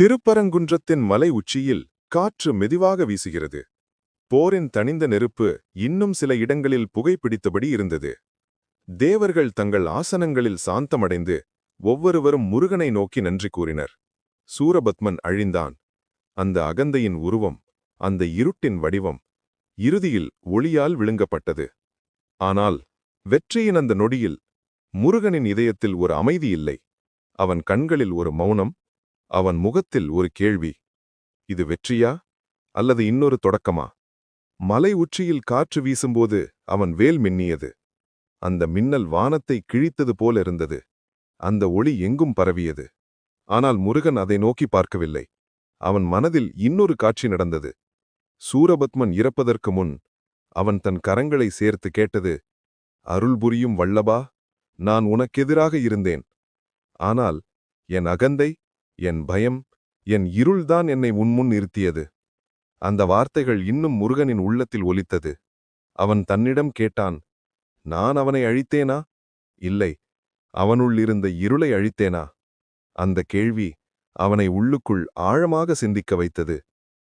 திருப்பரங்குன்றத்தின் மலை உச்சியில் காற்று மெதுவாக வீசுகிறது. போரின் தணிந்த நெருப்பு இன்னும் சில இடங்களில் புகைப்பிடித்தபடி இருந்தது. தேவர்கள் தங்கள் ஆசனங்களில் சாந்தமடைந்து ஒவ்வொருவரும் முருகனை நோக்கி நன்றி கூறினர். சூரபத்மன் அழிந்தான். அந்த அகந்தையின் உருவம், அந்த இருட்டின் வடிவம் இறுதியில் ஒளியால் விழுங்கப்பட்டது. ஆனால் வெற்றியின் அந்த நொடியில் முருகனின் இதயத்தில் ஒரு அமைதி இல்லை. அவன் கண்களில் ஒரு மௌனம், அவன் முகத்தில் ஒரு கேள்வி. இது வெற்றியா அல்லது இன்னொரு தொடக்கமா? மலை உச்சியில் காற்று வீசும்போது அவன் வேல் மின்னியது. அந்த மின்னல் வானத்தை கிழித்தது போல இருந்தது. அந்த ஒளி எங்கும் பரவியது. ஆனால் முருகன் அதை நோக்கி பார்க்கவில்லை. அவன் மனதில் இன்னொரு காட்சி நடந்தது. சூரபத்மன் இறப்பதற்கு முன் அவன் தன் கரங்களை சேர்த்து கேட்டது, அருள் புரியும் வல்லபா, நான் உனக்கெதிராக இருந்தேன். ஆனால் என் அகந்தை, என் பயம், என் இருள்தான் என்னை உன்முன் நிறுத்தியது. அந்த வார்த்தைகள் இன்னும் முருகனின் உள்ளத்தில் ஒலித்தது. அவன் தன்னிடம் கேட்டான், நான் அவனை அழித்தேனா? இல்லை, அவனுள் இருந்த இருளை அழித்தேனா? அந்த கேள்வி அவனை உள்ளுக்குள் ஆழமாக சிந்திக்க வைத்தது.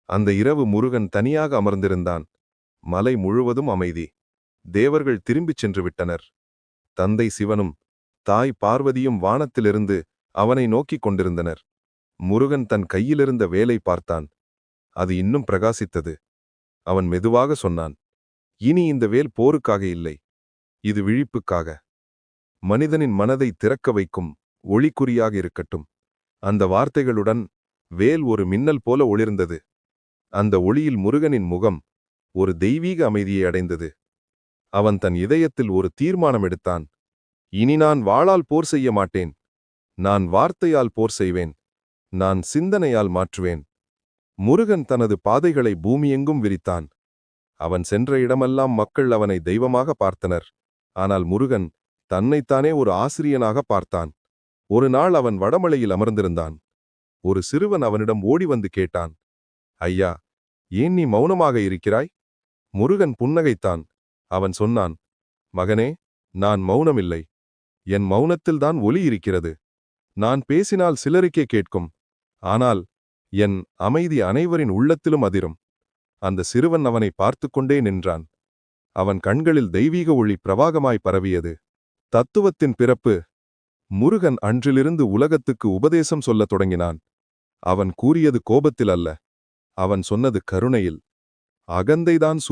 அந்த இரவு முருகன் தனியாக அமர்ந்திருந்தான். மலை முழுவதும் அமைதி. தேவர்கள் திரும்பிச் சென்று விட்டனர். தந்தை சிவனும் தாய் பார்வதியும் வானத்திலிருந்து அவனை நோக்கிக் கொண்டிருந்தனர். முருகன் தன் கையிலிருந்த வேலை பார்த்தான். அது இன்னும் பிரகாசித்தது. அவன் மெதுவாக சொன்னான், இனி இந்த வேல் போருக்காக இல்லை, இது விழிப்புக்காக. மனிதனின் மனதை திறக்க வைக்கும் ஒளிக்குறியாக இருக்கட்டும். அந்த வார்த்தைகளுடன் வேல் ஒரு மின்னல் போல ஒளிர்ந்தது. அந்த ஒளியில் முருகனின் முகம் ஒரு தெய்வீக அமைதியை அடைந்தது. அவன் தன் இதயத்தில் ஒரு தீர்மானம் எடுத்தான். இனி நான் வாளால் போர் செய்ய மாட்டேன். நான் வார்த்தையால் போர் செய்வேன். நான் சிந்தனையால் மாற்றுவேன். முருகன் தனது பாதைகளை பூமியெங்கும் விரித்தான். அவன் சென்ற இடமெல்லாம் மக்கள் அவனை தெய்வமாக பார்த்தனர். ஆனால் முருகன் தன்னைத்தானே ஒரு ஆசிரியனாக பார்த்தான். ஒரு நாள் அவன் வடமலையில் அமர்ந்திருந்தான். ஒரு சிறுவன் அவனிடம் ஓடி வந்து கேட்டான், ஐயா, ஏன் நீ மௌனமாக இருக்கிறாய்? முருகன் புன்னகைத்தான். அவன் சொன்னான், மகனே, நான் மௌனமில்லை. என் மௌனத்தில்தான் ஒலி இருக்கிறது. நான் பேசினால் சிலருக்கே கேட்கும். ஆனால் என் அமைதி அனைவரின் உள்ளத்திலும் அதிரும். அந்த சிறுவன் அவனை பார்த்து கொண்டே நின்றான். அவன் கண்களில் தெய்வீக ஒளி பிரவாகமாய் பரவியது. தத்துவத்தின் பிறப்பு. முருகன் அன்றிலிருந்து உலகத்துக்கு உபதேசம் சொல்லத் தொடங்கினான். அவன் கூறியது கோபத்தில் அல்ல, அவன் சொன்னது கருணையில். அகந்தைதான்